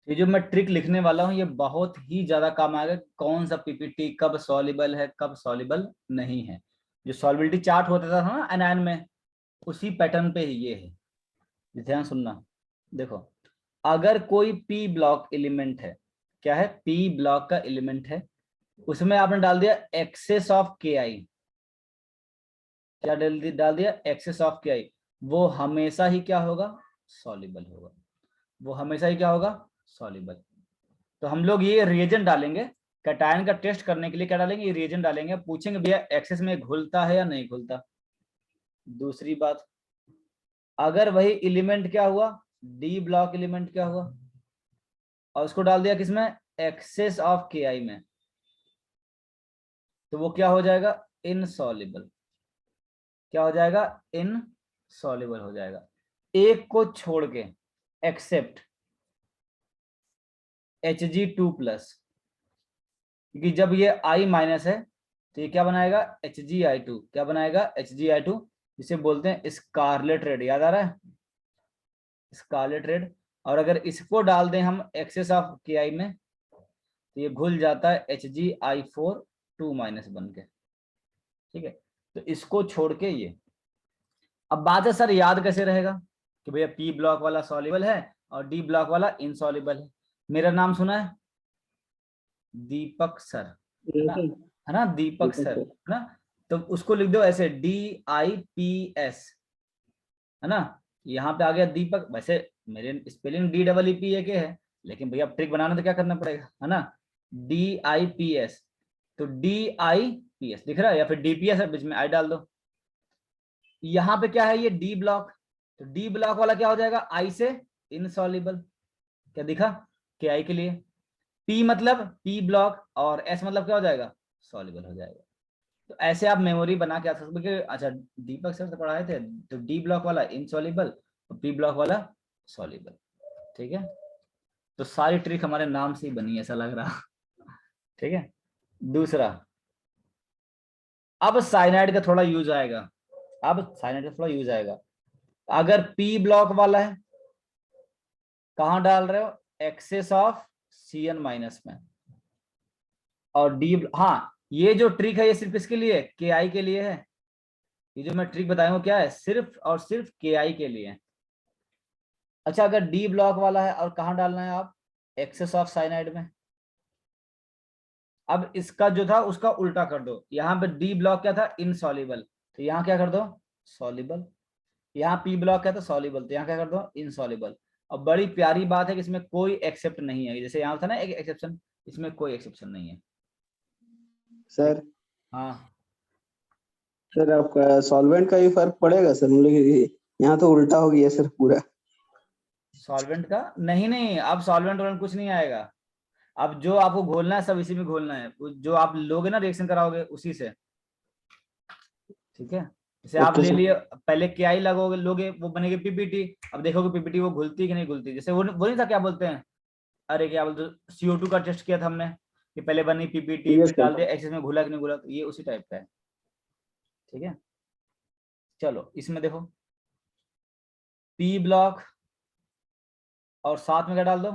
ये जो मैं ट्रिक लिखने वाला हूँ ये बहुत ही ज्यादा काम आएगा, कौन सा पीपीटी कब सॉल्युबल है कब सॉल्युबल नहीं है। जो सॉल्युबिलिटी चार्ट होता था ना एनायन में, उसी पैटर्न पे ही ये है। ध्यान सुनना, देखो अगर कोई पी ब्लॉक एलिमेंट है, क्या है, पी ब्लॉक का एलिमेंट है, उसमें आपने डाल दिया एक्सेस ऑफ के आई, क्या डाल दिया एक्सेस ऑफ के आई, वो हमेशा ही क्या होगा, सॉल्युबल होगा। वो हमेशा ही क्या होगा, सॉल्युबल। तो हम लोग ये रिएजेंट डालेंगे कैटायन का टेस्ट करने के लिए, क्या डालेंगे, ये रिएजेंट डालेंगे, पूछेंगे भैया एक्सेस में घुलता है या नहीं घुलता। दूसरी बात, अगर वही एलिमेंट क्या हुआ, डी ब्लॉक एलिमेंट क्या हुआ, और उसको डाल दिया किसमें, एक्सेस ऑफ के आई में, तो वो क्या हो जाएगा, इनसॉल्युबल। क्या हो जाएगा, इनसॉल्युबल हो जाएगा। एक को छोड़ के, एक्सेप्ट Hg2+, क्योंकि जब ये I माइनस है तो ये क्या बनाएगा, Hgi2, क्या बनाएगा, Hgi2, जिसे बोलते हैं स्कारलेट रेड, याद आ रहा है, स्कारलेट रेड। और अगर इसको डाल दें हम एक्सेस ऑफ के आई में, तो ये घुल जाता है Hgi4 2- बन के। ठीक है, तो इसको छोड़ के ये, अब बात है सर याद कैसे रहेगा कि भैया पी ब्लॉक वाला सॉल्युबल है और डी ब्लॉक वाला इनसॉल्युबल है। मेरा नाम सुना है, दीपक सर, है ना दीपक सर, है ना, तो उसको लिख दो ऐसे DIPS, है ना। यहाँ पे आ गया दीपक, वैसे मेरे स्पेलिंग DEEP है, लेकिन भैया ट्रिक बनाना तो क्या करना पड़ेगा, है ना, DIPS। तो DIPS दिख रहा है, या फिर DPS है, बीच में आई डाल दो। यहाँ पे क्या है, ये डी ब्लॉक, तो डी ब्लॉक वाला क्या हो जाएगा, आई से इनसॉल्युबल, क्या दिखा, के आई के लिए, पी मतलब पी ब्लॉक, और एस मतलब क्या हो जाएगा, सॉल्युबल हो जाएगा। तो ऐसे आप मेमोरी बना के आ सकते कि अच्छा दीपक सर से पढ़ाए थे, तो डी ब्लॉक वाला इनसॉल्युबल और पी ब्लॉक वाला सॉल्युबल। ठीक है, तो सारी ट्रिक हमारे नाम से ही बनी, ऐसा लग रहा। ठीक है, दूसरा, अब साइनाइड का थोड़ा यूज आएगा, अब साइनाइड का थोड़ा यूज आएगा। अगर पी ब्लॉक वाला है, कहां डाल रहे हो, एक्सेस ऑफ Cn- में, और डी, हाँ ये जो ट्रिक है ये सिर्फ इसके लिए, के आई के लिए है। ये जो मैं ट्रिक बताया हूँ क्या है, सिर्फ और सिर्फ के आई के लिए। अच्छा अगर डी ब्लॉक वाला है, और कहां डालना है आप, एक्सेस ऑफ साइनाइड में। अब इसका जो था उसका उल्टा कर दो, यहाँ पे डी ब्लॉक क्या था, इनसॉल्युबल, तो यहाँ क्या कर दो, सॉल्युबल। यहाँ पी ब्लॉक है तो सॉल्युबल, तो यहाँ क्या कर दो, इनसॉल्युबल। और बड़ी प्यारी बात है कि इसमें कोई एक्सेप्ट नहीं है, जैसे यहाँ था ना एक एक्सेप्शन, इसमें कोई एक्सेप्शन नहीं है। ठीक, सर हाँ सर आपका सॉल्वेंट का भी फर्क पड़ेगा सर, मुझे यहाँ तो उल्टा हो गया सर पूरा। सॉल्वेंट का नहीं, नहीं अब सॉल्वेंट वालेंट कुछ नहीं आएगा। अब जो आपको घोलना है सब इसी में घोलना है, जो आप लोगे ना रिएक्शन कराओगे उसी से। ठीक है, जैसे आप ओके ले सर। लिए, पहले के आई लगोगे लोगे, वो बनेगी पीपीटी। अब देखोगे पीपीटी वो घुलती कि नहीं घुलती, जैसे वो नहीं था, क्या बोलते हैं, अरे क्या बोलते, CO2 का टेस्ट किया था हमने, कि पहले बनी पीपीटी यस फिर सर। डाल दिया एक्सेस में, घुला कि नहीं घुला, तो ये उसी टाइप का है। ठीक है, चलो इसमें देखो, पी ब्लॉक और साथ में क्या डाल दो,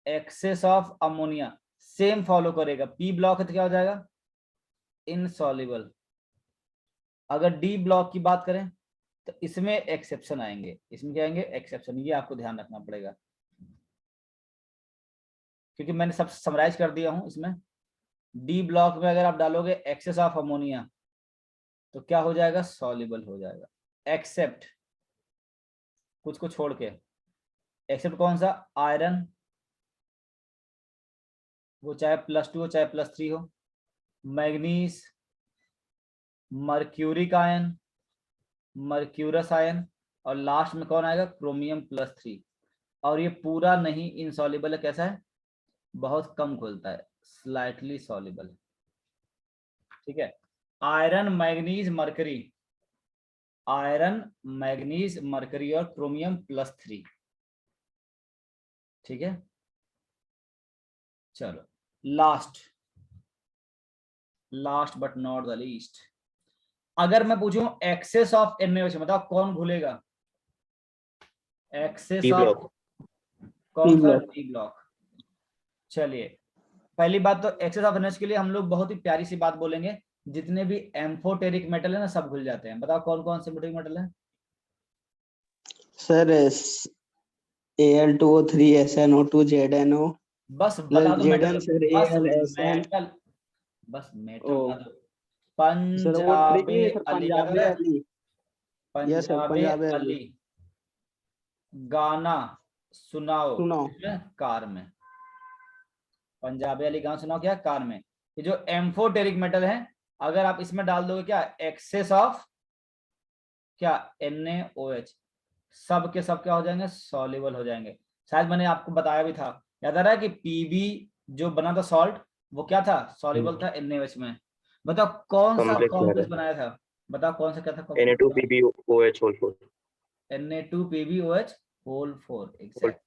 excess of ammonia, same follow करेगा, पी ब्लॉक है तो क्या हो जाएगा, इनसॉल्युबल। अगर डी ब्लॉक की बात करें तो इसमें एक्सेप्शन आएंगे, इसमें क्या आएंगे, एक्सेप्शन, ये आपको ध्यान रखना पड़ेगा, क्योंकि मैंने सब समराइज कर दिया हूं इसमें। डी ब्लॉक में अगर आप डालोगे एक्सेस ऑफ अमोनिया तो क्या हो जाएगा, सॉल्युबल हो जाएगा। एक्सेप्ट, कुछ को छोड़ के, एक्सेप्ट कौन सा, आयरन, वो चाहे +2 हो चाहे +3 हो, manganese, mercuric ion, mercurous ion, और लास्ट में कौन आएगा, क्रोमियम +3। और ये पूरा नहीं इनसॉल्युबल है, कैसा है, बहुत कम घुलता है, स्लाइटली सॉल्युबल। ठीक है, iron manganese mercury, iron manganese mercury और क्रोमियम +3। ठीक है, चलो last, last but not the least, अगर मैं पूछूं एक्सेस ऑफ NaOH, बताओ कौन घुलेगा, एक्सेस पी ऑफ, ब्लॉक। कौन सा? ब्लॉक। D block. चलिए, पहली बात तो एक्सेस ऑफ एनएच के लिए हम लोग बहुत ही प्यारी सी बात बोलेंगे, जितने भी एम्फोटेरिक मेटल है ना सब घुल जाते हैं। बताओ कौन कौन से एम्फोटेरिक मेटल है? सर Al2O3 SnO2 ZnO बस बता दो मेटल। Zn सर बस AlSn। मेटल, बस मेटल ओ बता दो। सर वो ट्रिक पंजाबे नहीं है सर, अली, क्या पंजाबी कर रहा है? अली। यस सर, पंजाबे पंजाबी अली। अली। गाना सुनाओ सुनो। किसमें? कार में। पंजाबी अली गाना सुनाओ क्या? कार में। ये जो एम्फोटेरिक मेटल है, अगर आप इसमें डाल दोगे क्या, एक्सेस ऑफ क्या, NaOH, सब के सब क्या हो जाएंगे? सॉल्युबल हो जाएंगे। शायद मैंने आपको बताया भी था, याद आ रहा है कि पीबी जो बना था सॉल्ट, वो क्या था? सॉल्युबल था NaOH में। बताओ कौन सा कॉम्प्लेक्स में कॉम्प्लेक्स है बनाया था? बताओ कौन सा क्या था Na2PbOH whole 4। Na2PbOH whole 4, exact.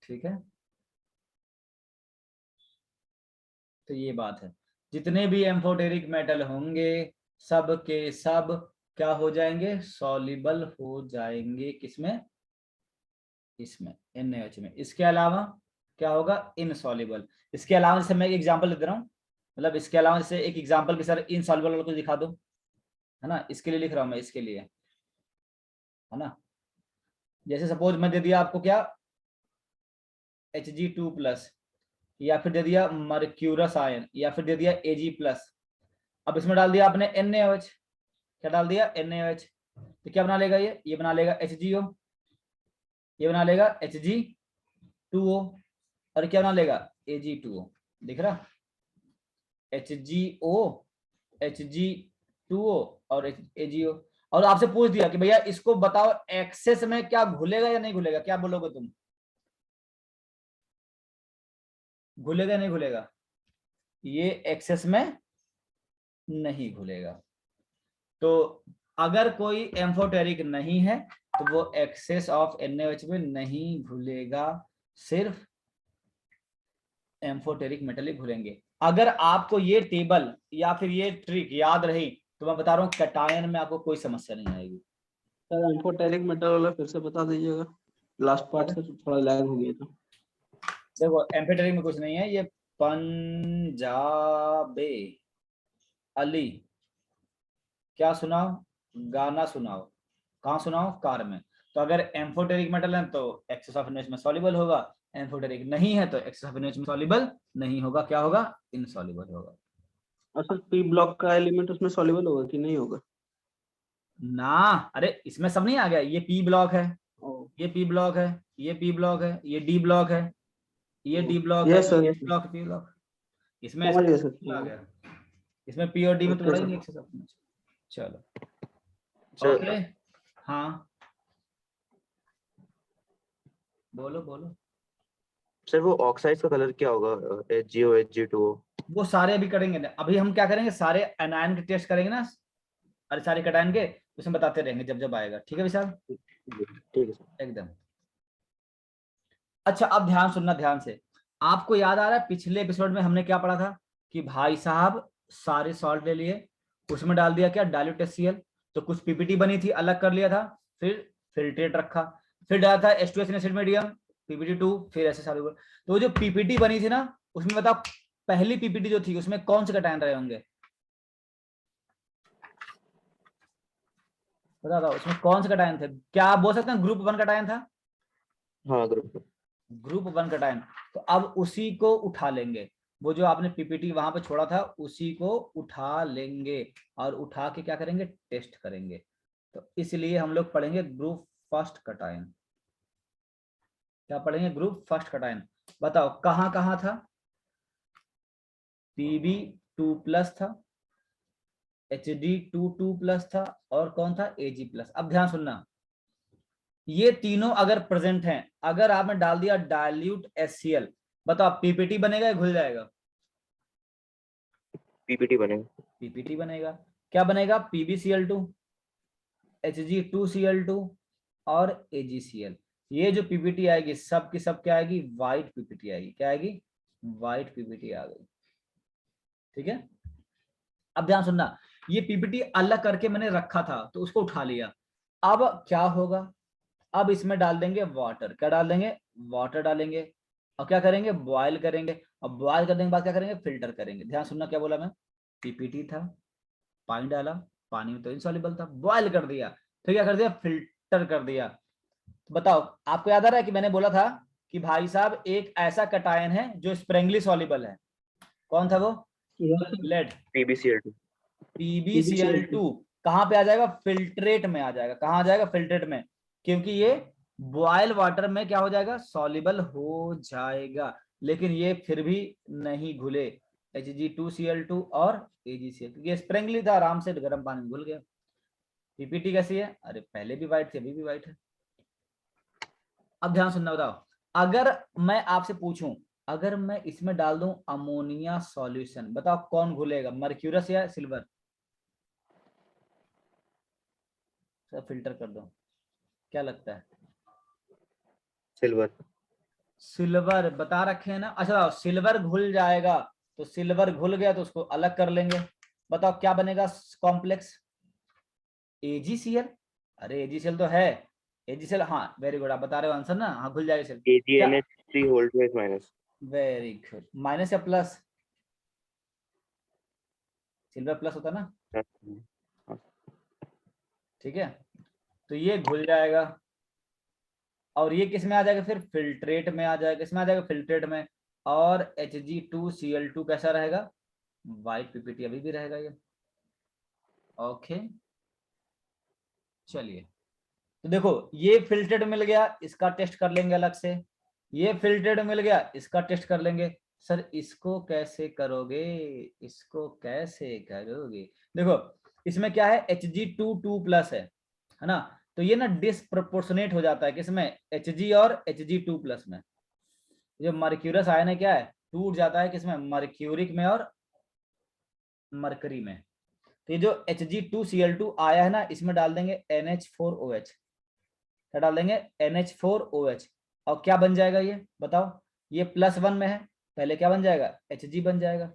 ठीक है, तो ये बात है, जितने भी एम्फोटेरिक मेटल होंगे सब के सब क्या हो जाएंगे? सॉल्युबल हो जाएंगे। किसमें? इसमें, NaOH में। इसके अलावा क्या होगा? इनसॉल्युबल। इसके अलावा जैसे मैं एक एग्जांपल दे रहा हूँ, मतलब इसके अलावा जैसे एक एग्जांपल की सर इनसॉल्युबल वाला को दिखा दो, है ना, इसके लिए लिख रहा हूँ मैं, इसके लिए, है ना। जैसे सपोज मैं दे दिया आपको क्या, Hg2+, या फिर दे दिया मर्क्यूरस आयन, या फिर दे दिया Ag+। अब इसमें डाल दिया आपने NaOH, क्या डाल दिया? NaOH। तो क्या बना लेगा ये बना लेगा HgO, ये बना लेगा Hg2O, और क्या बना लेगा? Ag2O। दिख रहा? HgO, Hg2O और AgO। और आपसे पूछ दिया कि भैया इसको बताओ एक्सेस में क्या घुलेगा या नहीं घुलेगा, क्या बोलोगे तुम? घुलेगा नहीं घुलेगा? ये एक्सेस में नहीं घुलेगा। तो अगर कोई एम्फोटेरिक नहीं है तो वो एक्सेस ऑफ NaOH में नहीं घुलेगा, सिर्फ एम्फोटेरिक मेटल ही घुलेंगे। अगर आपको ये टेबल या फिर ये ट्रिक याद रही तो मैं बता रहा हूँ कैटायन में आपको कोई समस्या नहीं आएगी। सर एम्फोटेरिक मेटल वाला फिर से बता दीजिएगा, लास्ट पार्ट से थोड़ा लैग हो गया था। देखो एम्फोटेरिक में कुछ नहीं है, ये पंजाबे अली, क्या सुनाओ? गाना सुनाओ। कहाँ सुनाओ? कार में। तो अगर एम्फोटेरिक मेटल है तो एक्सेस ऑफ NaOH में सॉल्युबल होगा, एम्फोटेरिक नहीं है तो एक्सेस ऑफ NaOH में सॉल्युबल नहीं होगा, क्या होगा? इनसॉल्युबल होगा। और सर पी ब्लॉक का एलिमेंट उसमें सॉल्युबल होगा कि नहीं होगा? ना, अरे इसमें सब नहीं आ गया, ये P ब्लॉक है, ओ ये P ब्लॉक है, ये P ब्लॉक है, ये D ब्लॉक है, ये D ब्लॉक है, यस सर, ये yes S block, P block. इसमें समझ गया आ सर। गया, इसमें P और D में ओके थोड़ा ही सर। नहीं एक्सेस ऑफ NaOH। चलो सर ओके, हाँ बोलो बोलो। सर वो ऑक्साइड का कलर क्या होगा? HgO Hg2O। वो सारे अभी करेंगे ना, अभी हम क्या करेंगे, सारे एनायन के टेस्ट करेंगे ना, अरे सारे कैटायन के, उसमें बताते रहेंगे जब जब आएगा। ठीक है विशाल, ठीक है सर। एकदम। अच्छा अब ध्यान सुनना ध्यान से। आपको याद आ रहा है पिछले एपिसोड में हमने क्या पढ़ा था कि भाई साहब सारे सॉल्ट ले लिए, उसमें डाल दिया क्या, डाइल्यूट HCl, तो कुछ पीपीटी बनी थी अलग कर लिया था, फिर फिल्ट्रेट रखा, फिर डाला था H2SN एसिड मीडियम PPT2, फिर ऐसे सारे। तो जो पीपीटी बनी थी ना, उसमें बताओ पहली पीपीटी जो थी उसमें कौन से कैटायन रहे होंगे? बता दो उसमें कौन से कैटायन थे? क्या आप बोल सकते हैं ग्रुप 1 कैटायन था? हाँ ग्रुप। Group 1 cation. तो अब उसी को उठा लेंगे, वो जो आपने पीपीटी वहां पे छोड़ा था उसी को उठा लेंगे, और उठा के क्या करेंगे, टेस्ट करेंगे। तो इसलिए हम लोग पढ़ेंगे ग्रुप फर्स्ट कैटायन। क्या पढ़ेंगे? Group first cation. बताओ कहाँ कहाँ था? Pb2+ था, Hd22+ था, और कौन था? Ag+। अब ध्यान सुनना, ये तीनों अगर प्रेजेंट हैं, अगर आपने डाल दिया डाइल्यूट HCl, बताओ पीपीटी बनेगा या घुल जाएगा? पीपीटी बनेगा। पीपीटी बनेगा। क्या बनेगा? PbCl2, Hg2Cl2 और AgCl। ये जो पीपीटी आएगी सब की सब क्या आएगी? व्हाइट पीपीटी आएगी। क्या आएगी? व्हाइट पीपीटी आ गई। ठीक है, अब ध्यान सुनना, ये पीपीटी अलग करके मैंने रखा था तो उसको उठा लिया। अब क्या होगा? अब इसमें डाल देंगे वाटर। क्या डाल देंगे? वाटर डालेंगे और क्या करेंगे? बॉयल करेंगे। और बॉयल करने के बाद क्या करेंगे? फिल्टर करेंगे। ध्यान सुनना क्या बोला मैं, पीपीटी था, पानी डाला, पानी में तो इनसॉल्युबल था, बॉयल कर दिया, फिर क्या कर दिया? फिल्टर कर दिया। बताओ आपको याद आ रहा है कि मैंने बोला था कि भाई साहब एक ऐसा कटायन है जो स्प्रेंगली सॉल्युबल है। कौन था वो? लेड। PbCl2। PbCl2 कहां पे आ जाएगा? फिल्ट्रेट में आ जाएगा। कहां आ जाएगा? फिल्ट्रेट में, क्योंकि ये बॉयल वाटर में क्या हो जाएगा? सॉल्युबल हो जाएगा। लेकिन ये फिर भी नहीं घुले, Hg2Cl2 और AgCl, ये स्प्रेंगली था, आराम से गर्म पानी में घुल गया। पीपीटी कैसी है? अरे पहले भी व्हाइट थी, अभी भी व्हाइट है। अब ध्यान सुनना, बताओ अगर मैं आपसे पूछूं, अगर मैं इसमें डाल दूं अमोनिया सॉल्यूशन, बताओ कौन घुलेगा, मर्क्यूरस या सिल्वर? सब फिल्टर कर दो, क्या लगता है? सिल्वर। सिल्वर बता रखे हैं ना। अच्छा सिल्वर घुल जाएगा, तो सिल्वर घुल गया तो उसको अलग कर लेंगे। बताओ क्या बनेगा कॉम्प्लेक्स? AgCl। अरे AgCl तो है, AgCl, हाँ वेरी गुड, आप बता रहे हो आंसर ना, हाँ घुल जाएगा सिल्वर। क्या? AgNH3 whole twice minus. Very good, minus या प्लस? सिल्वर प्लस होता ना, ठीक है। तो ये घुल जाएगा और ये किस में आ जाएगा? फिर फिल्ट्रेट में आ जाएगा। किस में आ जाएगा? फिल्ट्रेट में। और Hg2Cl2 कैसा रहेगा? वाइट पीपीटी अभी भी रहेगा ये। ओके चलिए, तो देखो ये फिल्ट्रेट मिल गया, इसका टेस्ट कर लेंगे अलग से। ये फिल्ट्रेट मिल गया, इसका टेस्ट कर लेंगे। सर इसको कैसे करोगे? इसको कैसे करोगे? देखो इसमें क्या है? Hg2 प्लस है ना, तो ये ना डिसप्रोपोर्शनेट हो जाता है किसमें? Hg और Hg2 में। जो मर्क्यूरस आयन है क्या है? टूट जाता है किसमें? मर्क्यूरिक में और मरकरी में। तो ये जो Hg2Cl2 आया है ना, इसमें डाल देंगे NH4OH। क्या डाल देंगे? NH4OH। और क्या बन जाएगा ये बताओ? ये +1 में है, पहले क्या बन जाएगा? Hg बन जाएगा,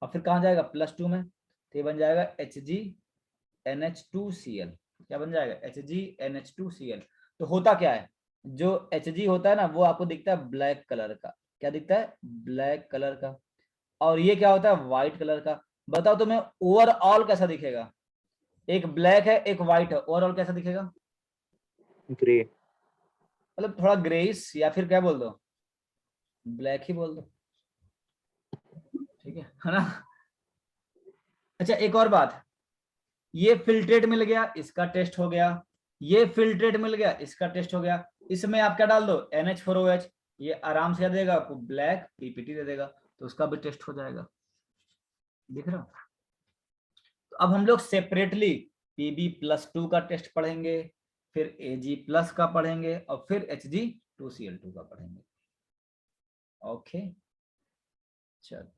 और फिर कहाँ जाएगा? +2 में, तो ये बन जाएगा HgNH2Cl। क्या बन जाएगा? HgNH2Cl। तो होता क्या है, जो Hg होता है ना वो आपको दिखता है ब्लैक कलर का। क्या दिखता है? ब्लैक कलर का। और ये क्या होता है? व्हाइट कलर का। बताओ तुम्हें ओवरऑल कैसा दिखेगा? एक ब्लैक है एक व्हाइट है, ओवरऑल कैसा दिखेगा? ग्रे। मतलब थोड़ा ग्रेइश, या फिर क्या बोल दो? ब्लैक ही बोल दो, ठीक है ना। अच्छा एक और बात, ये फिल्ट्रेट मिल गया, इसका टेस्ट हो गया। ये फिल्ट्रेट मिल गया, इसका टेस्ट हो गया। इसमें आप क्या डाल दो? NH4OH। ये आराम से देगा आपको ब्लैक पीपीटी दे देगा, तो उसका भी टेस्ट हो जाएगा। दिख रहा? तो अब हम लोग सेपरेटली Pb+2 का टेस्ट पढ़ेंगे, फिर Ag+ का पढ़ेंगे, और फिर Hg2Cl2 का पढ़ेंगे। ओके चल,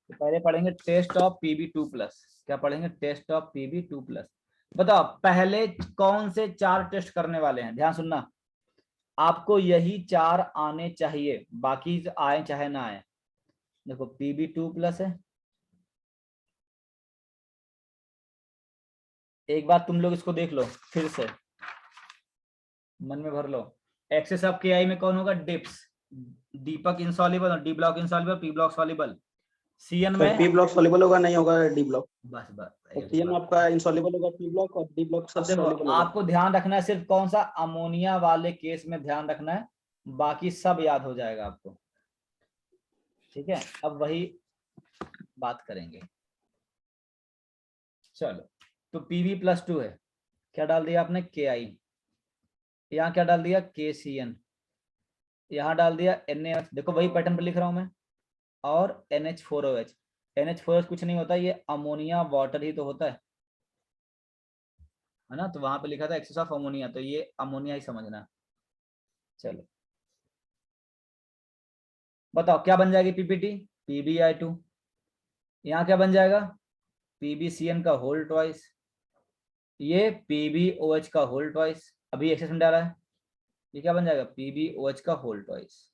तो पहले पढ़ेंगे टेस्ट ऑफ Pb2+। क्या पढ़ेंगे? Test of Pb2+। बताओ पहले कौन से 4 टेस्ट करने वाले हैं? ध्यान सुनना, आपको यही 4 आने चाहिए, बाकी आए चाहे ना आए। देखो Pb2+ है, एक बार तुम लोग इसको देख लो फिर से, मन में भर लो। एक्सेस ऑफ Ki में कौन होगा? डिप्स, दीपक इनसॉल्युबल और D block insoluble, P block soluble. Cn sir में पी ब्लॉक सॉल्युबल होगा, नहीं होगा डी ब्लॉक। बस बस सीएन आपका इनसॉल्युबल होगा पी ब्लॉक, और डी ब्लॉक अब सर देखो सॉल्युबल होगा। आपको ध्यान रखना है सिर्फ कौन सा? अमोनिया वाले केस में ध्यान रखना है, बाकी सब याद हो जाएगा आपको, ठीक है। अब वही बात करेंगे। चलो, तो Pb+2 है, क्या डाल दिया आपने? Ki। यहाँ क्या डाल दिया? KCN। यहाँ डाल दिया NaOH, देखो वही पैटर्न पे लिख रहा हूं मैं, और NH4OH। NH4OH कुछ नहीं होता, ये अमोनिया वाटर ही तो होता है ना। तो वहां पे लिखा था एक्सेस ऑफ अमोनिया, तो ये अमोनिया ही समझना। चलो बताओ क्या बन जाएगी पीपीटी? PbI2। यहाँ क्या बन जाएगा? PbCN का होल ट्वाइस, ये PbOH का होल ट्वाइस, अभी एक्सेस में डाला है, ये क्या बन जाएगा? PbOH का होल ट्वाइस,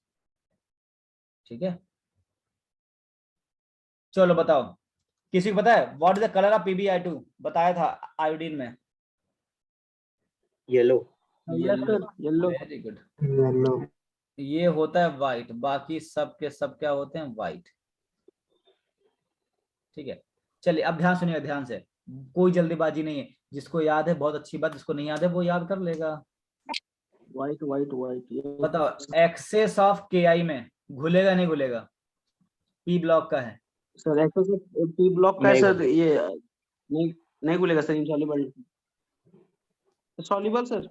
ठीक है। चलो बताओ किसी को पता है what is the colour of PbI2? बताया था आयोडीन में। Yellow. Yes sir, yellow. Very good. Yellow. ये होता है व्हाइट, बाकी सब के सब क्या होते हैं? व्हाइट। ठीक है, चलिए अब ध्यान सुनिए ध्यान से, कोई जल्दीबाजी नहीं है। जिसको याद है बहुत अच्छी बात, जिसको नहीं याद है वो याद कर लेगा। White white white. बताओ एक्सेस ऑफ KI में घुलेगा नहीं घुलेगा? P ब्लॉक का है। सर एक्सेस पी ब्लॉक का है नहीं सर, घुलेगा। ये नहीं नहीं खुलेगा सर, इनसॉल्युबल। Soluble sir.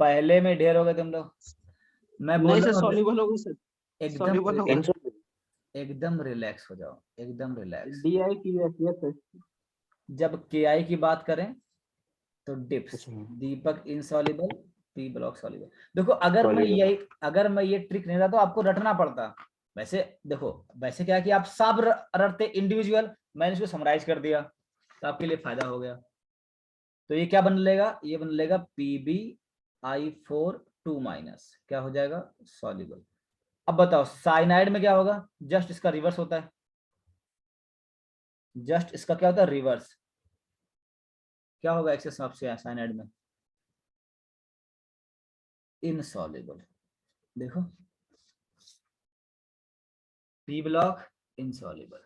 पहले में ढेर हो गए तुम लोग। मैं नहीं बोल सर, रहा हूँ सॉल्युबल होगा सर। एकदम सॉल्युबल होगा। एकदम रिलैक्स हो जाओ, एकदम रिलैक्स। DIPS, yes sir. जब KI की बात करें तो डिप्स, अच्छा, दीपक इनसॉल्युबल, P ब्लॉक सॉल्युबल। देखो soluble। अगर मैं ये ट्रिक नहीं था तो आपको रटना पड़ता। वैसे देखो, वैसे क्या है कि आप सब रटते इंडिविजुअल, मैंने इसको समराइज कर दिया तो आपके लिए फायदा हो गया। तो ये क्या बन लेगा? ये बन लेगा PbI4 2 माइनस, क्या हो जाएगा? सॉल्युबल। अब बताओ साइनाइड में क्या होगा? जस्ट इसका रिवर्स होता है, जस्ट इसका क्या होता है? रिवर्स। क्या होगा एक्सेस ऑफ साइनाइड में? इनसॉल्युबल। देखो P ब्लॉक इनसॉल्युबल।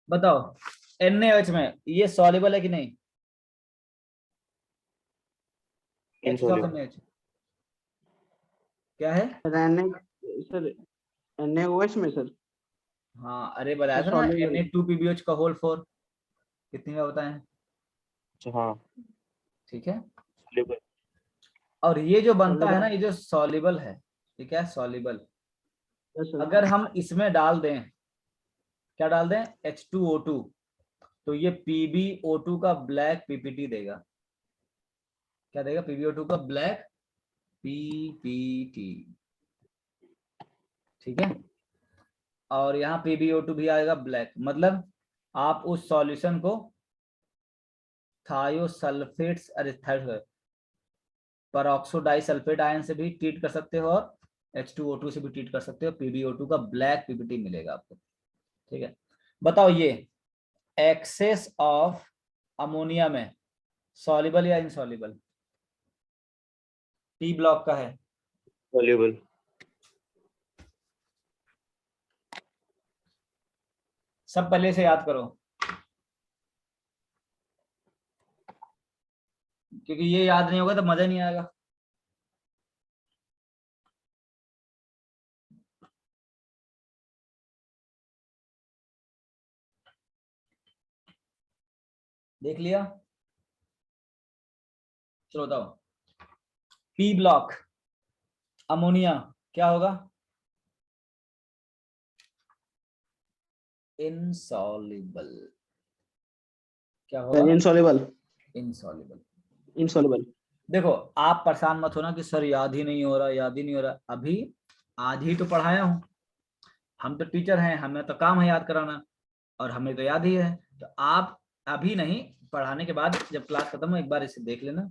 बताओ NaOH में ये सॉल्युबल है कि नहीं? H of insoluble. NaOH क्या है? सर NaOH में सर। हाँ अरे बताया था ना, सॉल्युबल। Na2PbOH का होल 4। कितनी बार बताए हैं? अच्छा हाँ, ठीक है। soluble। और ये जो बनता है सॉल्युबल। ना, ये जो सॉल्युबल है, ठीक है, सॉल्युबल। Yes sir. अगर हम इसमें डाल दें, क्या डाल दें? H2O2, तो ये PbO2 का ब्लैक PPT देगा। क्या देगा? PbO2 का ब्लैक PPT। ठीक है, और यहाँ PbO2 भी आएगा ब्लैक। मतलब आप उस सॉल्यूशन को थायोसल्फेट्स, अरे परऑक्सो डाइसल्फेट आयन से भी ट्रीट कर सकते हो और H2O2 से भी ट्रीट कर सकते हो। PbO2 का ब्लैक PPT मिलेगा आपको। ठीक है, बताओ ये एक्सेस ऑफ अमोनिया में सॉल्युबल या इनसॉल्युबल? P ब्लॉक का है। soluble। सब पहले से याद करो, क्योंकि ये याद नहीं होगा तो मजा नहीं आएगा। देख लिया? चलो बताओ P ब्लॉक अमोनिया क्या होगा? इनसॉल्युबल। क्या होगा? इनसॉल्युबल। इनसॉल्युबल। इनसॉल्युबल। देखो आप परेशान मत होना कि सर याद ही नहीं हो रहा, याद ही नहीं हो रहा। अभी आज ही तो पढ़ाया हूँ। हम तो टीचर हैं, हमें तो काम है याद कराना, और हमें तो याद ही है। तो आप अभी नहीं, पढ़ाने के बाद जब क्लास खत्म हो एक बार इसे देख लेना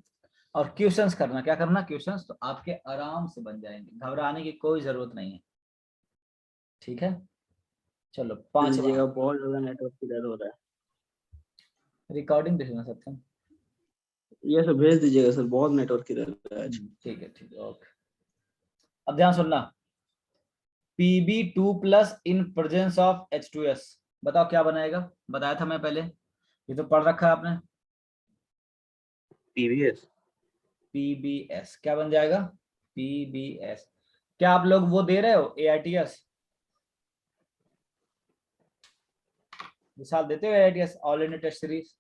और क्वेश्चंस करना। क्या करना? क्वेश्चंस, तो आपके आराम से बन जाएंगे, घबराने की कोई जरूरत नहीं है। ठीक है, चलो पांचवा। दीजिएगा, बहुत ज्यादा नेटवर्क की दर्द हो रहा रिकॉर्डिंग देखना सत्यम। है। ये सब भेज दीजिएगा सर, बहुत नेटवर्क की दर्द है आज। ठीक है ठीक है, ओके। अब ध्यान सुनना, Pb2 plus in presence of H2S, बताओ क्या बनाएगा? बताया था मैं पहले, ये तो पढ़ रखा है आपने। PBS। PbS क्या बन जाएगा? PbS। क्या आप लोग वो दे रहे हो AITS? इस साल देते हो AITS, all India test series?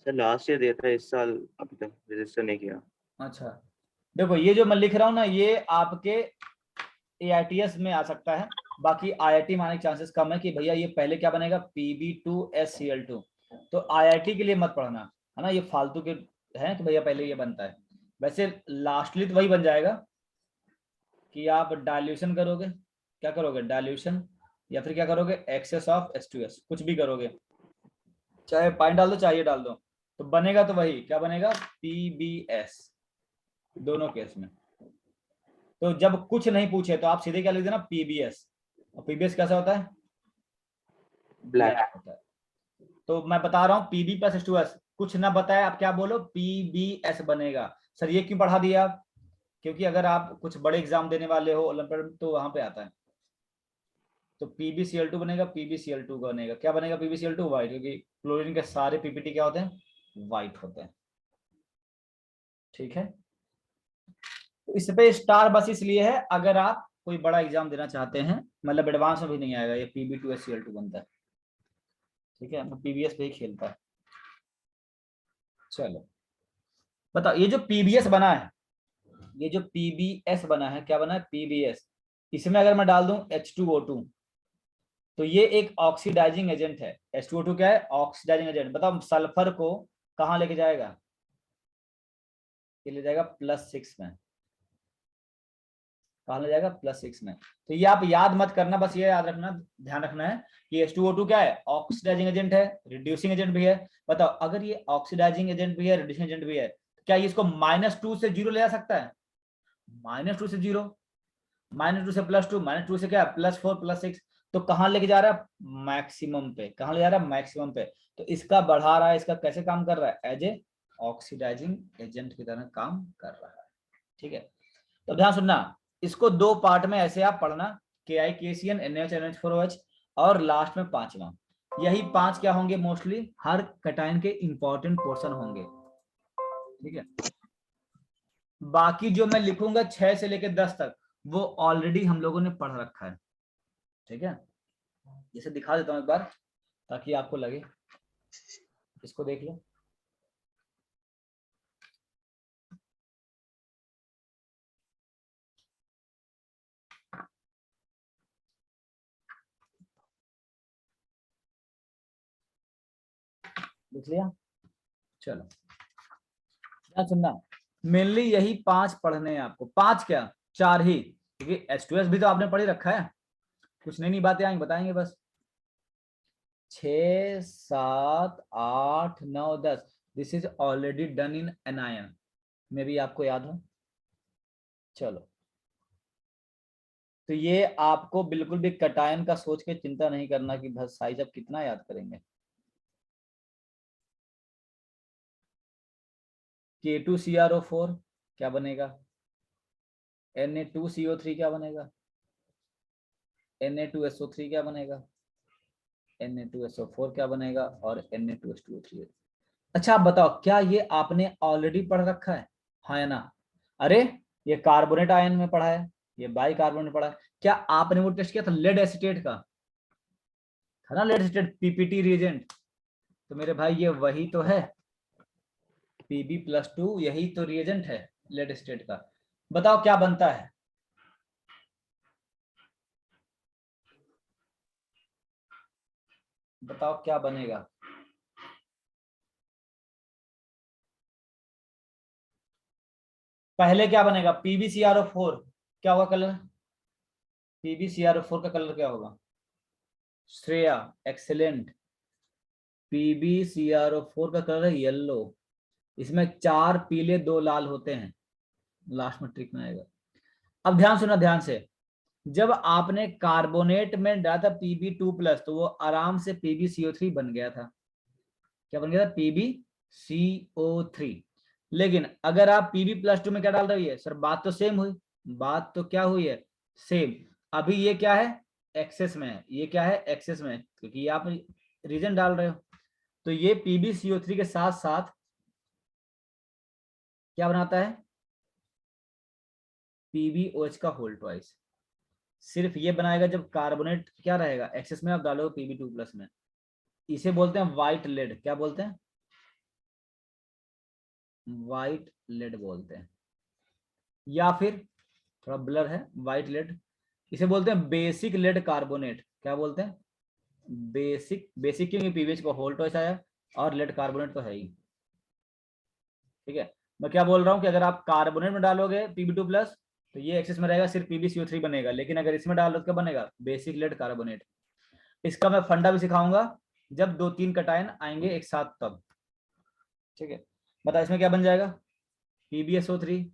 Sir last year दिया था, इस साल अभी तक रजिस्टर नहीं किया। अच्छा, देखो ये जो मैं लिख रहा हूँ ना, ये आपके AITS में आ सकता है, बाकी IIT में आने के चांसेस कम है कि भैया ये पहले क्या बनेगा? Pb2SCl2। तो IIT के लिए मत पढ़ना, है ना, ये फालतू के हैं कि भैया पहले ये बनता है। वैसे लास्टली तो वही बन जाएगा कि आप डाइल्यूशन करोगे। क्या करोगे? डाइल्यूशन, या फिर क्या करोगे? एक्सेस ऑफ H2S, कुछ भी करोगे, चाहे पानी डाल दो चाहे ये डाल दो, तो बनेगा तो वही। क्या बनेगा? PbS, दोनों केस में। तो जब कुछ नहीं पूछे तो आप सीधे क्या लिख देना? PbS। और PbS कैसा होता है? ब्लैक होता है। तो मैं बता रहा हूँ पीबी प्लस H2S, कुछ ना बताए आप क्या बोलो, PbS बनेगा। सर ये क्यों बढ़ा दिया? क्योंकि अगर आप कुछ बड़े एग्जाम देने वाले हो ओलंपियाड में तो वहां पे आता है। तो PbCl2 बनेगा, PbCl2 बनेगा, क्या बनेगा PbCl2 व्हाइट, क्योंकि क्लोरीन के सारे पीपीटी क्या होते हैं, व्हाइट होते हैं। ठीक है, तो इस पे स्टार बस इसलिए है अगर आप कोई बड़ा एग्जाम देना चाहते हैं, मतलब एडवांस में भी नहीं आएगा, ये Pb2SCl2 बनता है। ठीक है, PbS पे ही खेलता है। चलो बताओ, ये जो PbS बना है, ये जो PbS बना है, क्या बना है PbS, इसमें अगर मैं डाल दूं H2O2 तो ये एक ऑक्सीडाइजिंग एजेंट है। H2O2 क्या है, ऑक्सीडाइजिंग एजेंट। बताओ सल्फर को कहां लेके जाएगा, ये ले जाएगा +6 में। कहां ले जाएगा, +6 में। तो ये आप याद मत करना, बस ये याद रखना, ध्यान रखना है कि H2O2 क्या है, ऑक्सीडाइजिंग एजेंट है, रिड्यूसिंग एजेंट भी है। बताओ अगर ये ऑक्सीडाइजिंग एजेंट भी है, रिड्यूसिंग एजेंट भी है, तो क्या ये इसको -2 से 0 ले जा सकता है? -2 से 0, -2 से +2, -2 से क्या, +4 +6, तो कहां लेके जा रहा है, मैक्सिमम पे। कहां ले जा रहा है, मैक्सिमम पे। तो इसका बढ़ा रहा है, इसका कैसे काम कर रहा है, एज ए ऑक्सीडाइजिंग एजेंट की तरह काम कर रहा है। ठीक है, तो ध्यान सुनना, इसको 2 पार्ट में ऐसे आप पढ़ना, KI-KCN NaOH NH4OH, और लास्ट में 5वां। यही 5 क्या होंगे, मोस्टली हर कटायन के इंपॉर्टेंट पोर्शन होंगे। ठीक है, बाकी जो मैं लिखूंगा 6 से लेकर 10 तक वो ऑलरेडी हम लोगों ने पढ़ रखा है। ठीक है, जैसे दिखा देता हूं एक बार ताकि आपको लगे, इसको देख लो। देख लिया, चलो क्या सुनना, मेनली यही 5 पढ़ने हैं आपको। 5 क्या, 4 ही, क्योंकि H2S भी तो आपने पढ़ ही रखा है, कुछ नई नई बातें आएंगी बताएंगे बस। 6 7 8 9 10, this is already done in anion में भी, आपको याद हो। चलो, तो ये आपको बिल्कुल भी कटायन का सोच के चिंता नहीं करना कि बस साइज आप कितना याद करेंगे। K2CrO4 क्या बनेगा, Na2CO3 क्या बनेगा, Na2SO3 क्या बनेगा, Na2SO4 क्या बनेगा, और Na2H2O3। अच्छा आप बताओ, क्या ये आपने ऑलरेडी पढ़ रखा है, हाँ या ना? अरे ये कार्बोनेट आयन में पढ़ा है, ये बाई कार्बोनेट पढ़ा है। क्या आपने वो टेस्ट किया था लेड एसीटेट का, था ना लेड एसीटेट, पीपीटी रिएजेंट? तो मेरे भाई ये वही तो है, Pb+2 यही तो रिएजेंट है लेड एसीटेट का। बताओ क्या बनता है, बताओ क्या बनेगा। पहले क्या बनेगा, PbCrO4 क्या होगा कलर, PbCrO4 का कलर क्या होगा, श्रेया एक्सेलेंट। PbCrO4 का कलर है येलो, इसमें 4 पीले 2 लाल होते हैं, लास्ट में ट्रिक में आएगा। अब ध्यान सुना ध्यान से, जब आपने कार्बोनेट में डाला था Pb2+ तो वो आराम से PbCO3 बन गया था। क्या बन गया था, PbCO3। लेकिन अगर आप Pb+2 में क्या डाल रही है, सर बात तो सेम हुई, बात तो क्या हुई है, सेम। अभी ये क्या है, एक्सेस में है, ये क्या है, एक्सेस में है, क्योंकि आप रीजन डाल रहे हो। तो ये PbCO3 के साथ साथ क्या बनाता है, PbOH का होल ट्वाइस। सिर्फ ये बनाएगा जब कार्बोनेट क्या रहेगा, एक्सेस में, आप डालोगे Pb2+ में। इसे बोलते हैं व्हाइट लेड, क्या बोलते हैं, व्हाइट लेड बोलते हैं, या फिर थोड़ा ब्लर है व्हाइट लेड, इसे बोलते हैं बेसिक लेड कार्बोनेट। क्या बोलते हैं, बेसिक, बेसिक क्योंकि पीवीएच को होल ट्वाइस आया और लेड कार्बोनेट तो है ही। ठीक है, मैं क्या बोल रहा हूँ कि अगर आप कार्बोनेट में डालोगे Pb2+ तो ये एक्सेस में रहेगा, सिर्फ PbCO3 बनेगा। लेकिन अगर इसमें डालो तो क्या बनेगा, बेसिक लेड कार्बोनेट। इसका मैं फंडा भी सिखाऊंगा जब 2-3 कटायन आएंगे एक साथ तब। ठीक है, बता इसमें क्या बन जाएगा, PbSO3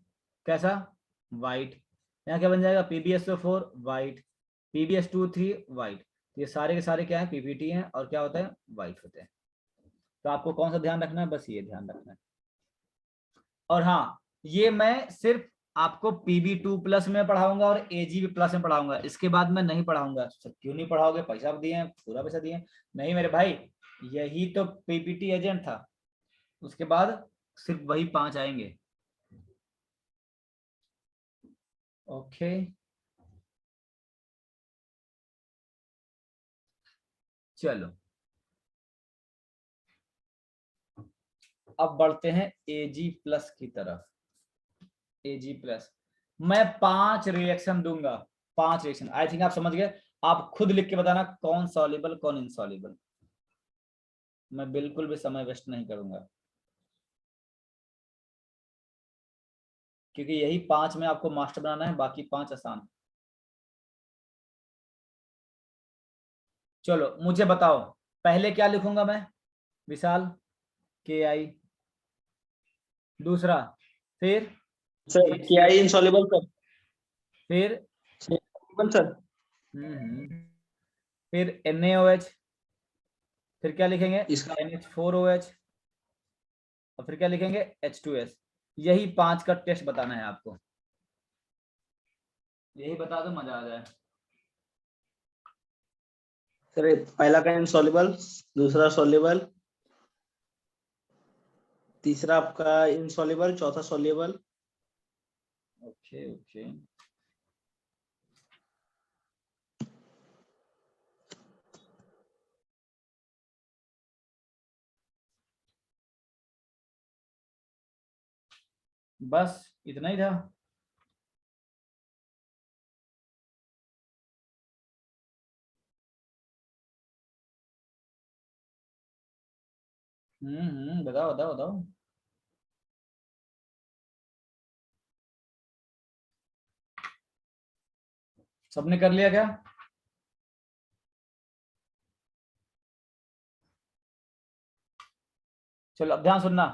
कैसा, वाइट। यहाँ क्या बन जाएगा, PbSO4 वाइट, PbS2 3 वाइट। ये सारे के सारे क्या है, पीपीटी हैं और क्या होते हैं, वाइट होते हैं। तो आपको कौन सा ध्यान रखना है, बस ये ध्यान रखना है। और हाँ, ये मैं सिर्फ आपको PB2+ में पढ़ाऊंगा और AGB+ में पढ़ाऊंगा, इसके बाद मैं नहीं पढ़ाऊंगा। सर क्यों नहीं पढ़ाओगे, पैसा दिए हैं, पूरा पैसा दिए हैं। नहीं मेरे भाई, यही तो PPT एजेंट था, उसके बाद सिर्फ वही 5 आएंगे। ओके, चलो अब बढ़ते हैं AG+ की तरफ। AG+, मैं 5 रिएक्शन दूंगा, 5 रिएक्शन। आई थिंक आप समझ गए। आप खुद लिख के बताना कौन सॉल्युबल कौन इनसॉल्युबल। मैं बिल्कुल भी समय वेस्ट नहीं करूंगा, क्योंकि यही 5 में आपको मास्टर बनाना है, बाकी 5 आसान। चलो मुझे बताओ, पहले क्या लिखूंगा मैं, विशाल, KI, दूसरा, फिर सर KI इनसॉल्युबल सर, फिर सर फिर NaOH, फिर क्या लिखेंगे, इसका NH4OH, और फिर क्या लिखेंगे, H2S। यही 5 का टेस्ट बताना है आपको, यही बता दो, मजा आ जाए। सर पहला का इनसॉल्युबल, दूसरा सॉल्युबल, तीसरा आपका इनसॉल्युबल, चौथा सॉल्युबल। ओके ओके, बस इतना ही था। बताओ बताओ बताओ। सबने कर लिया क्या? चलो अब ध्यान सुनना।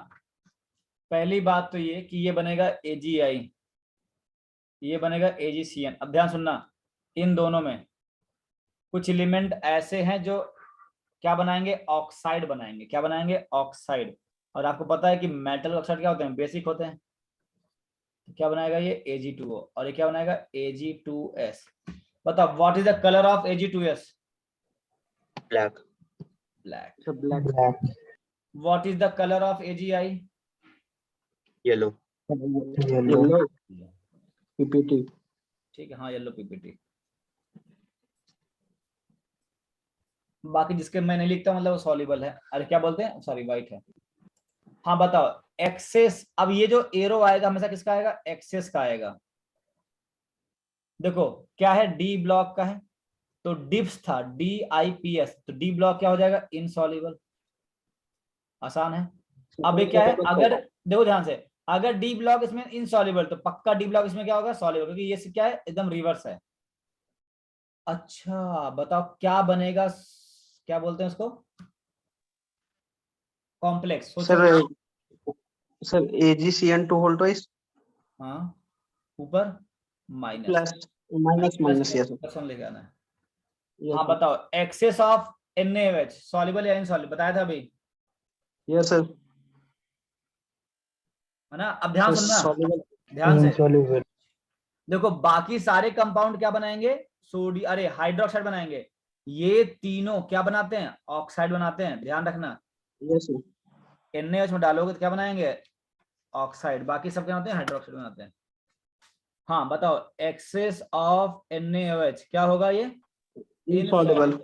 पहली बात तो ये कि ये बनेगा AgI, ये बनेगा AgCN। अब ध्यान सुनना, इन दोनों में कुछ एलिमेंट ऐसे हैं जो क्या बनाएंगे, ऑक्साइड बनाएंगे। क्या बनाएंगे, ऑक्साइड। और आपको पता है कि मेटल ऑक्साइड क्या होते हैं, बेसिक होते हैं। तो क्या बनाएगा ये, Ag2O, और ये क्या बनाएगा, Ag2S। बताओ what is the colour of Ag2S? Black. Black. Black. What is the colour of AgI? Yellow. Yellow PPT। ठीक है, हाँ येलो PPT। बाकी जिसके मैं नहीं लिखता मतलब वो सॉल्युबल है, अरे क्या बोलते हैं, सॉरी वाइट है। हाँ बताओ, एक्सेस। अब ये जो एरो आएगा हमेशा किसका आएगा, एक्सेस का आएगा। देखो क्या है, डी ब्लॉक का है, तो डिप्स था DIPS, तो डी ब्लॉक क्या हो जाएगा, इनसॉल्युबल। आसान है। अब ये क्या है, अगर देखो ध्यान से, अगर डी ब्लॉक इसमें इनसॉल्युबल तो पक्का डी ब्लॉक इसमें क्या होगा, सॉल्युबल, क्योंकि ये क्या है, एकदम रिवर्स है। अच्छा बताओ क्या बनेगा, क्या बोलते हैं उसको, कॉम्प्लेक्स, सोचो। Sir sir AgCN2 whole twice हाँ, ऊपर minus, plus minus minus, yes plus one लेके आना है। यस हाँ बताओ, एक्सेस ऑफ NaOH सॉल्युबल या इनसॉल्युबल, बताया था अभी, यस सर। है ना। अब ध्यान सुनना, सॉल्युबल ध्यान से इनसॉल्युबल। देखो, बाकी सारे कंपाउंड क्या बनाएंगे, सोडियम, अरे हाइड्रोक्साइड बनाएंगे। ये तीनों क्या बनाते हैं, ऑक्साइड बनाते हैं, ध्यान रखना। Yes sir. NaOH में डालोगे तो क्या बनाएंगे, ऑक्साइड। बाकी सब क्या होते हैं, हाइड्रोक्साइड बनाते हैं। हाँ बताओ, एक्सेस ऑफ NaOH क्या होगा, ये इनसॉल्युबल।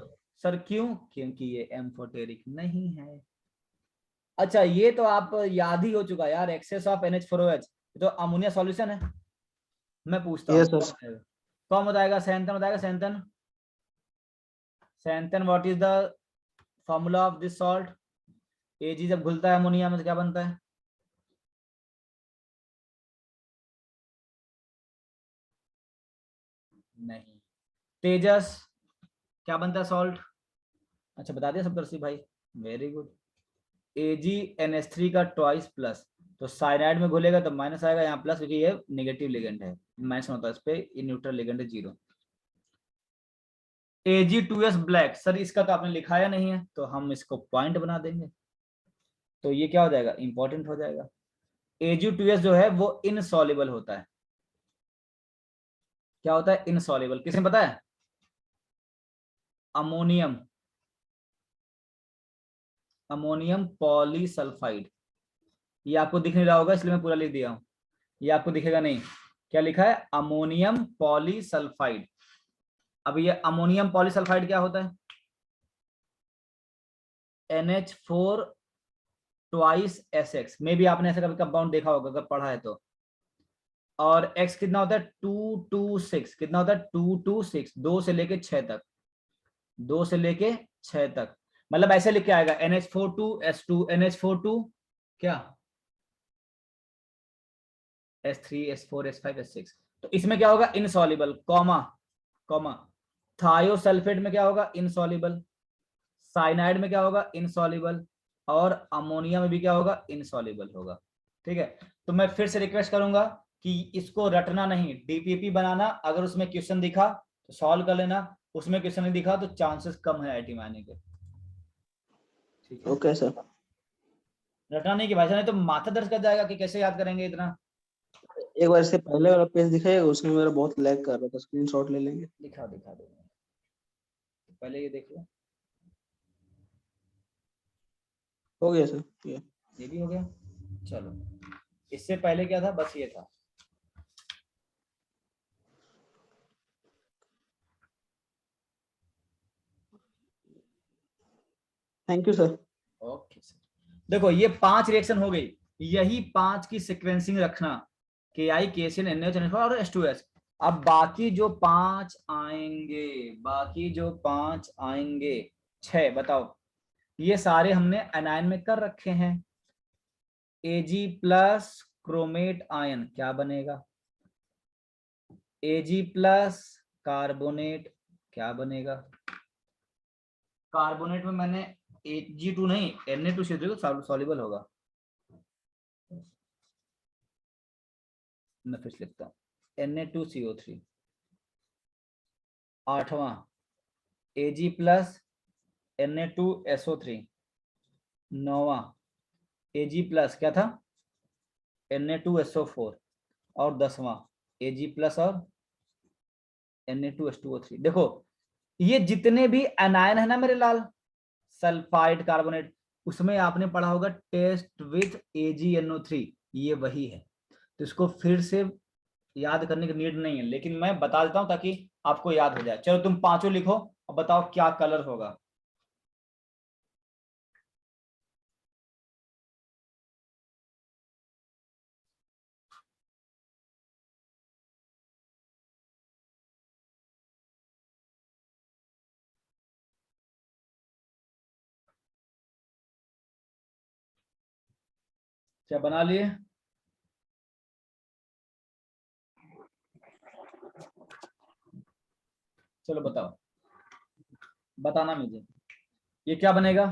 सर क्यों, क्योंकि ये एम्फोटेरिक नहीं है। अच्छा ये तो आप याद ही हो चुका यार, एक्सेस ऑफ NH4OH, तो अमोनिया सॉल्यूशन है। मैं पूछता हूँ यस सर। कौन बताएगा, सैंथन बताएगा, Santhan. Santhan what is the formula of this salt. Ag जब घुलता है अमोनिया में तो क्या बनता है, नहीं। तेजस क्या बनता है सॉल्ट, अच्छा बता दिया सब दर्शी भाई, वेरी गुड। AgNH3 का ट्वाइस प्लस, तो साइनाइड में घुलेगा तो माइनस आएगा, यहाँ प्लस, क्योंकि ये नेगेटिव लिगेंड है, माइनस होता है इस पे, न्यूट्रल लिगेंड है 0। Ag2s ब्लैक, सर इसका तो आपने लिखाया नहीं है तो हम इसको पॉइंट बना देंगे, तो ये क्या हो जाएगा, इंपॉर्टेंट हो जाएगा। Ag2s जो है वो इनसॉल्युबल होता है। क्या होता है, इनसॉल्युबल, किसने पता है, अमोनियम, अमोनियम पॉलीसल्फाइड। ये आपको दिख नहीं रहा होगा इसलिए मैं पूरा लिख दिया हूं, ये आपको दिखेगा नहीं। क्या लिखा है, अमोनियम पॉलीसल्फाइड। अब ये अमोनियम पॉलीसल्फाइड क्या होता है, NH4 ट्वाइस SX। मे भी आपने ऐसा कभी कंपाउंड देखा होगा अगर पढ़ा है तो। और X कितना होता है, 226, कितना होता है 226, 2 से लेके 6 तक, 2 से लेके 6 तक। मतलब ऐसे लिख के आएगा NH42S2 NH42 क्या S3 S4 S5 S6। तो इसमें क्या होगा, इनसॉल्युबल, कॉमा कॉमा। थायोसल्फेट में क्या होगा, इनसॉल्युबल। साइनाइड में क्या होगा, इनसॉल्युबल। और अमोनिया में भी क्या होगा, इनसॉल्युबल होगा। ठीक है, तो मैं फिर से रिक्वेस्ट करूंगा कि इसको रटना नहीं, डीपीपी बनाना। अगर उसमें क्वेश्चन दिखा तो सॉल्व कर लेना, उसमें क्वेश्चन नहीं दिखा तो चांसेस कम है आईटी में आने के। ठीक है, ओके सर। रटना नहीं कि भाई साहब नहीं तो माथा दर्द कर जाएगा कि कैसे याद करेंगे इतना। एक बार इससे पहले वाला पेज दिखाइएगा, उसमें मेरा बहुत लैग कर रहा था, स्क्रीनशॉट ले लेंगे। दिखा दिखा देंगे, तो पहले ये देख लो, हो गया सर, ये भी हो गया। चलो, इससे पहले क्या था, बस ये था। Thank you sir. Okay sir, देखो ये 5 रिएक्शन हो गई, यही 5 की सीक्वेंसिंग रखना, KI KCl NaOH और H2S। अब बाकी जो 5 आएंगे, बाकी जो 5 आएंगे 6, बताओ, ये सारे हमने एनायन में कर रखे हैं। Ag प्लस क्रोमेट आयन क्या बनेगा, Ag प्लस कार्बोनेट क्या बनेगा। कार्बोनेट में मैंने Ag2 नहीं Na2CO3 सॉल्युबल होगा, मैं फिर लिखता हूं Na2CO3। 8वां Ag plus Na2SO3। 9वां Ag plus क्या था, Na2SO4। और 10वां Ag प्लस और Na2H2O3। देखो ये जितने भी एनायन है ना मेरे लाल, सल्फाइड कार्बोनेट, उसमें आपने पढ़ा होगा टेस्ट विथ AgNO3, ये वही है। तो इसको फिर से याद करने की नीड नहीं है, लेकिन मैं बता देता हूं ताकि आपको याद हो जाए। चलो तुम पांचों लिखो और बताओ क्या कलर होगा। क्या बना लिए, चलो बताओ, बताना मुझे ये क्या बनेगा,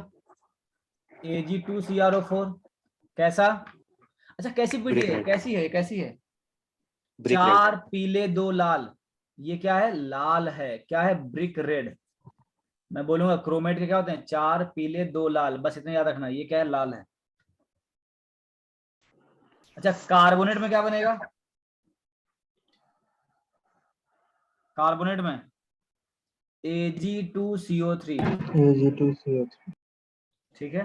Ag2CrO4 कैसा, अच्छा कैसी पीटी ब्रिक है, रेड, कैसी है, कैसी है, ब्रिक रेड। 4 पीले 2 लाल, ये क्या है, लाल है, क्या है, ब्रिक रेड। मैं बोलूंगा क्रोमेट के क्या होते हैं, 4 पीले 2 लाल, बस इतना याद रखना, ये क्या है, लाल है। अच्छा कार्बोनेट में क्या बनेगा, कार्बोनेट में Ag2CO3। Ag2CO3। ठीक है,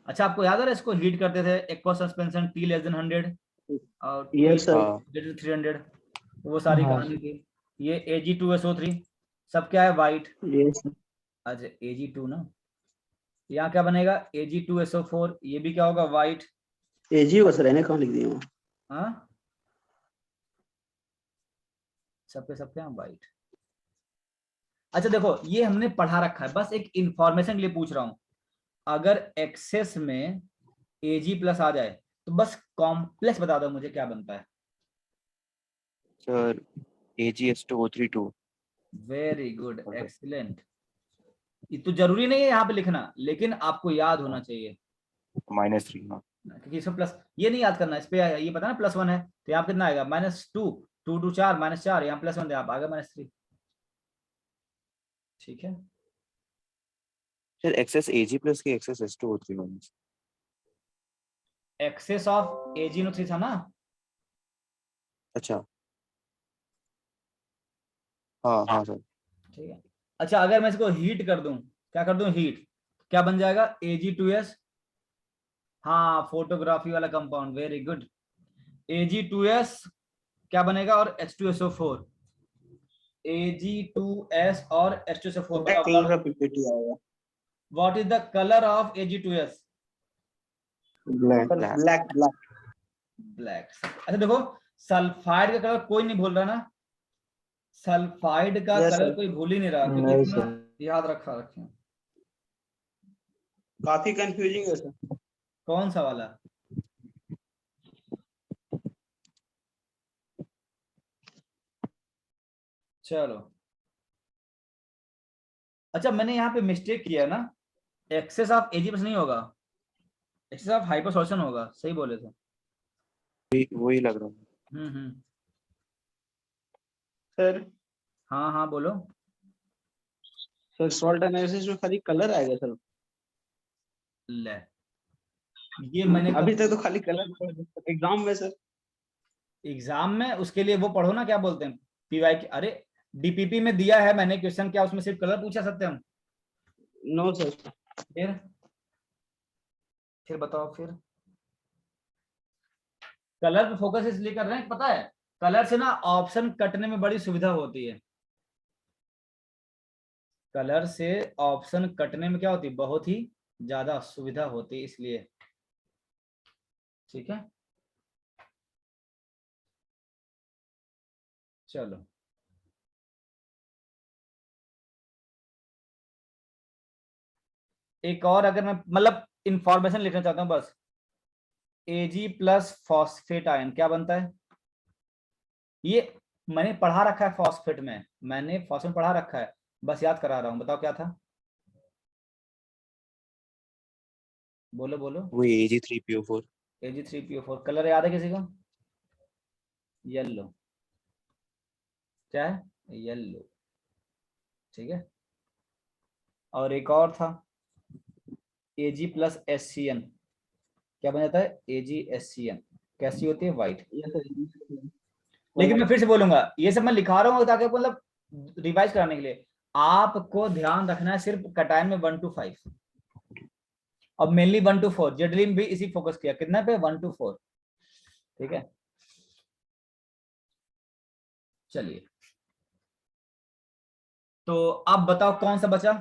अच्छा आपको याद है इसको हीट करते थे, एक्वा सस्पेंशन T <100 और T यस सर। हाँ 300, वो सारी हाँ कहानी थी। ये Ag2SO3 सब क्या है, वाइट। यस। अच्छा Ag2 ना, यहाँ क्या बनेगा Ag2SO4, ये भी क्या होगा, वाइट। एजी होगा सर, कहाँ लिख दिए वहाँ। हाँ सबके यहाँ वाइट। अच्छा देखो ये हमने पढ़ा रखा है, बस एक इंफॉर्मेशन के लिए पूछ रहा हूं, अगर एक्सेस में Ag प्लस आ जाए तो बस कॉम्प्लेक्स बता दो मुझे क्या बनता है। Sir AgS2O32। Very good, excellent. ये तो जरूरी नहीं है यहाँ पे लिखना, लेकिन आपको याद होना चाहिए, -3 हाँ। क्योंकि इसमें प्लस ये नहीं याद करना, इस पे ये पता ना +1 है, तो यहाँ कितना आएगा, -2, 2 2 4 -4, यहाँ +1 आप आ गए -3। ठीक है, सर एक्सेस Ag प्लस की excess H2O3 minus. Excess of AgNO3 था ना। अच्छा हाँ हाँ सर। ठीक है, अच्छा अगर मैं इसको हीट कर दूं, क्या कर दूं हीट, क्या बन जाएगा Ag2S। हाँ फोटोग्राफी वाला कंपाउंड, वेरी गुड। Ag2S क्या बनेगा और H2SO4, Ag2S और H2SO4 ब्लैक कलर का पीपीटी आएगा। What is the colour of Ag2S? Black Black. Black black. Black. अच्छा देखो, सल्फाइड का कलर कोई नहीं भूल रहा ना, सल्फाइड का यस कलर सर। कोई भूल ही नहीं रहा, क्योंकि नहीं इतना सर, याद रखा रखे। काफी कंफ्यूजिंग है सर। कौन सा वाला? चलो, अच्छा मैंने यहाँ पे मिस्टेक किया ना, एक्सेस ऑफ Ag प्लस नहीं होगा, एक्सेस ऑफ हाइपर सॉल्यूशन होगा, सही बोले थे। वही लग रहा है। हम्म। सर हाँ हाँ बोलो। सर सॉल्ट एनालिसिस में खाली कलर आएगा सर। ले, ये मैंने अभी कब तक तो खाली कलर एग्जाम में सर। एग्जाम में, उसके लिए वो पढ़ो ना, क्या बोलते हैं PY की, अरे DPP में दिया है मैंने क्वेश्चन, क्या उसमें सिर्फ कलर पूछा सकते हम? No sir. फिर बताओ फिर। कलर पे फोकस इसलिए कर रहे हैं, पता है कलर से ना ऑप्शन कटने में बड़ी सुविधा होती है, कलर से ऑप्शन कटने में क्या होती है, बहुत ही ज्यादा सुविधा होती है, इसलिए। ठीक है, चलो एक और, अगर मैं मतलब इंफॉर्मेशन लिखना चाहता हूं बस, Ag प्लस फॉस्फेट आयन क्या बनता है, ये मैंने पढ़ा रखा है फॉस्फेट में, मैंने फॉस्फेट पढ़ा रखा है, बस याद करा रहा हूं, बताओ क्या था, बोलो बोलो। वही Ag3PO4। Ag3PO4, कलर याद है किसी को? येलो, क्या है येलो, ठीक है। और एक और था Ag प्लस SCN, क्या बन जाता है AgSCN, कैसी होती है व्हाइट। Yes sir. लेकिन मैं फिर से बोलूंगा, ये सब मैं लिखा रहा हूँ ताकि मतलब रिवाइज कराने के लिए, आपको ध्यान रखना है सिर्फ कटायन में 1 to 5, और मेनली 1 to 4, जनरली भी इसी फोकस किया, कितना पे 1 to 4, ठीक है। चलिए, तो अब बताओ कौन सा बचा,